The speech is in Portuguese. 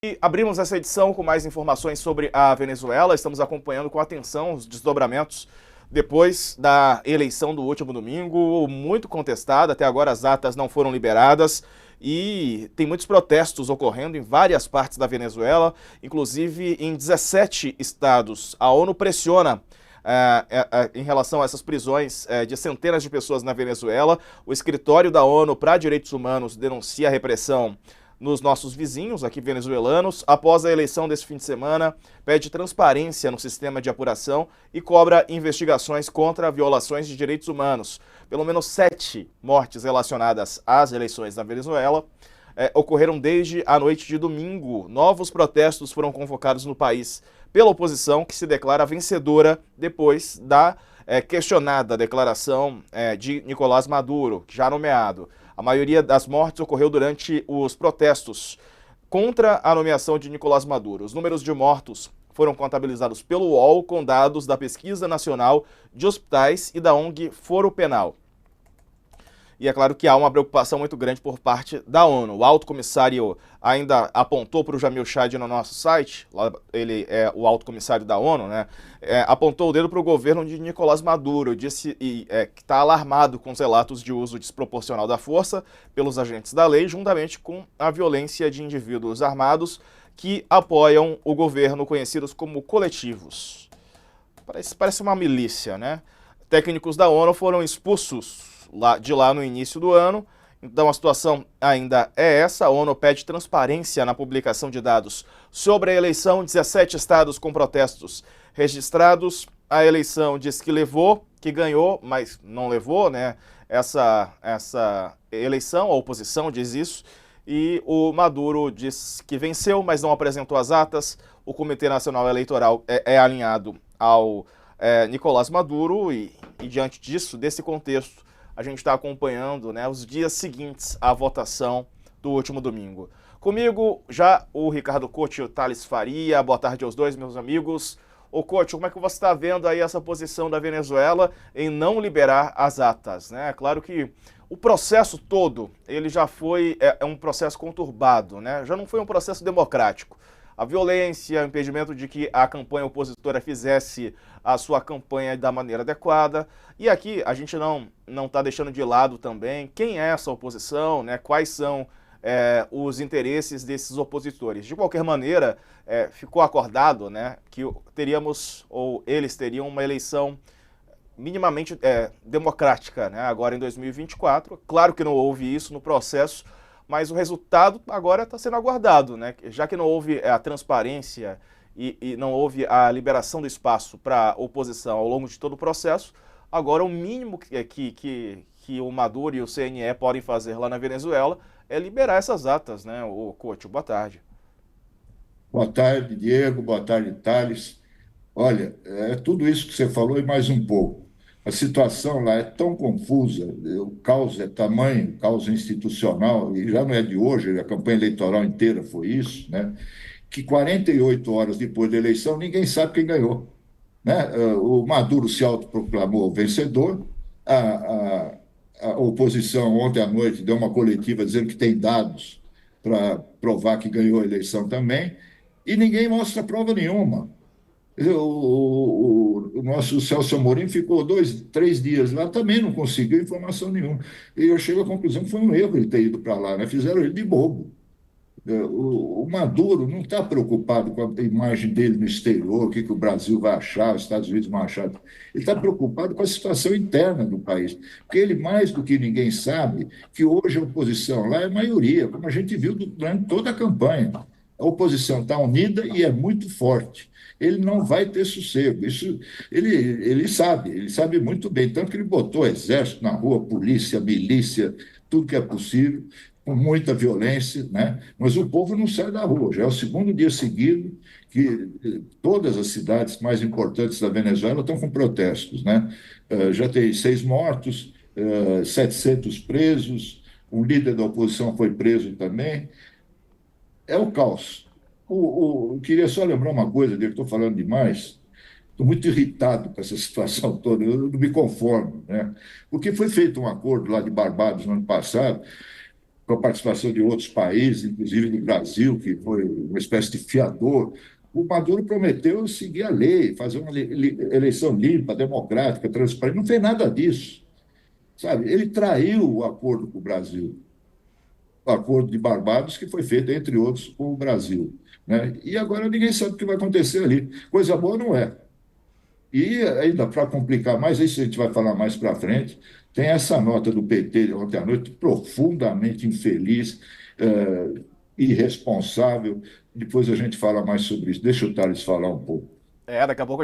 E abrimos essa edição com mais informações sobre a Venezuela. Estamos acompanhando com atenção os desdobramentos depois da eleição do último domingo, muito contestada. Até agora as atas não foram liberadas e tem muitos protestos ocorrendo em várias partes da Venezuela, inclusive em 17 estados. A ONU pressiona em relação a essas prisões de centenas de pessoas na Venezuela. O escritório da ONU para Direitos Humanos denuncia a repressão nos nossos vizinhos aqui venezuelanos. Após a eleição desse fim de semana, pede transparência no sistema de apuração e cobra investigações contra violações de direitos humanos. Pelo menos 7 mortes relacionadas às eleições na Venezuela ocorreram desde a noite de domingo. Novos protestos foram convocados no país pela oposição, que se declara vencedora depois da questionada declaração de Nicolás Maduro, já nomeado. A maioria das mortes ocorreu durante os protestos contra a nomeação de Nicolás Maduro. Os números de mortos foram contabilizados pelo UOL com dados da Pesquisa Nacional de Hospitais e da ONG Foro Penal. E é claro que há uma preocupação muito grande por parte da ONU. O alto comissário ainda apontou para o Jamil Chad no nosso site, ele é o alto comissário da ONU, né? Apontou o dedo para o governo de Nicolás Maduro, disse que está alarmado com os relatos de uso desproporcional da força pelos agentes da lei, juntamente com a violência de indivíduos armados que apoiam o governo, conhecidos como coletivos. Parece uma milícia, né? Técnicos da ONU foram expulsos de lá no início do ano. Então a situação ainda é essa. A ONU pede transparência na publicação de dados sobre a eleição. 17 estados com protestos registrados. A eleição diz que levou, que ganhou, mas não levou, né? Essa eleição, a oposição diz isso. E o Maduro diz que venceu, mas não apresentou as atas. O Comitê Nacional Eleitoral é alinhado ao Nicolás Maduro e diante disso, desse contexto, a gente está acompanhando, né, os dias seguintes à votação do último domingo. Comigo, já o Ricardo Couto e o Thales Faria. Boa tarde aos dois, meus amigos. Ô Couto, como é que você está vendo aí essa posição da Venezuela em não liberar as atas, né? Claro que o processo todo, ele já foi um processo conturbado, né? Já não foi um processo democrático. A violência, o impedimento de que a campanha opositora fizesse a sua campanha da maneira adequada. E aqui a gente não está deixando de lado também quem é essa oposição, né? Quais são os interesses desses opositores. De qualquer maneira, ficou acordado, né, que teríamos, ou eles teriam, uma eleição minimamente democrática, né, agora em 2024. Claro que não houve isso no processo, mas o resultado agora está sendo aguardado, né? Já que não houve a transparência e não houve a liberação do espaço para a oposição ao longo de todo o processo, agora o mínimo que o Maduro e o CNE podem fazer lá na Venezuela é liberar essas atas, né? O Couto, boa tarde. Boa tarde, Diego. Boa tarde, Thales. Olha, é tudo isso que você falou e mais um pouco. A situação lá é tão confusa, o caos é tamanho, o caos institucional, e já não é de hoje, a campanha eleitoral inteira foi isso, né? Que 48 horas depois da eleição ninguém sabe quem ganhou, né? O Maduro se autoproclamou vencedor, a, a, a oposição ontem à noite deu uma coletiva dizendo que tem dados para provar que ganhou a eleição também, e ninguém mostra prova nenhuma. O nosso Celso Amorim ficou 2, 3 dias lá, também não conseguiu informação nenhuma. E eu chego à conclusão que foi um erro ele ter ido para lá, né? Fizeram ele de bobo. O Maduro não está preocupado com a imagem dele no exterior, o que o Brasil vai achar, os Estados Unidos vão achar. Ele está preocupado com a situação interna do país. Porque ele, mais do que ninguém, sabe que hoje a oposição lá é maioria, como a gente viu durante toda a campanha. A oposição está unida e é muito forte. Ele não vai ter sossego. Isso ele sabe muito bem. Tanto que ele botou exército na rua, polícia, milícia, tudo que é possível, com muita violência, né? Mas o povo não sai da rua. Já é o segundo dia seguido que todas as cidades mais importantes da Venezuela estão com protestos, né? Já tem 6 mortos, 700 presos, um líder da oposição foi preso também. É o caos. Eu queria só lembrar uma coisa, que estou falando demais. Estou muito irritado com essa situação toda, eu não me conformo, né? Porque foi feito um acordo lá de Barbados no ano passado, com a participação de outros países, inclusive do Brasil, que foi uma espécie de fiador. O Maduro prometeu seguir a lei, fazer uma eleição limpa, democrática, transparente. Não fez nada disso, sabe? Ele traiu o acordo com o Brasil, o acordo de Barbados, que foi feito, entre outros, com o Brasil. Né? E agora ninguém sabe o que vai acontecer ali. Coisa boa não é. E ainda para complicar mais, isso a gente vai falar mais para frente, tem essa nota do PT ontem à noite, profundamente infeliz, irresponsável. Depois a gente fala mais sobre isso. Deixa o Thales falar um pouco. Daqui a pouco a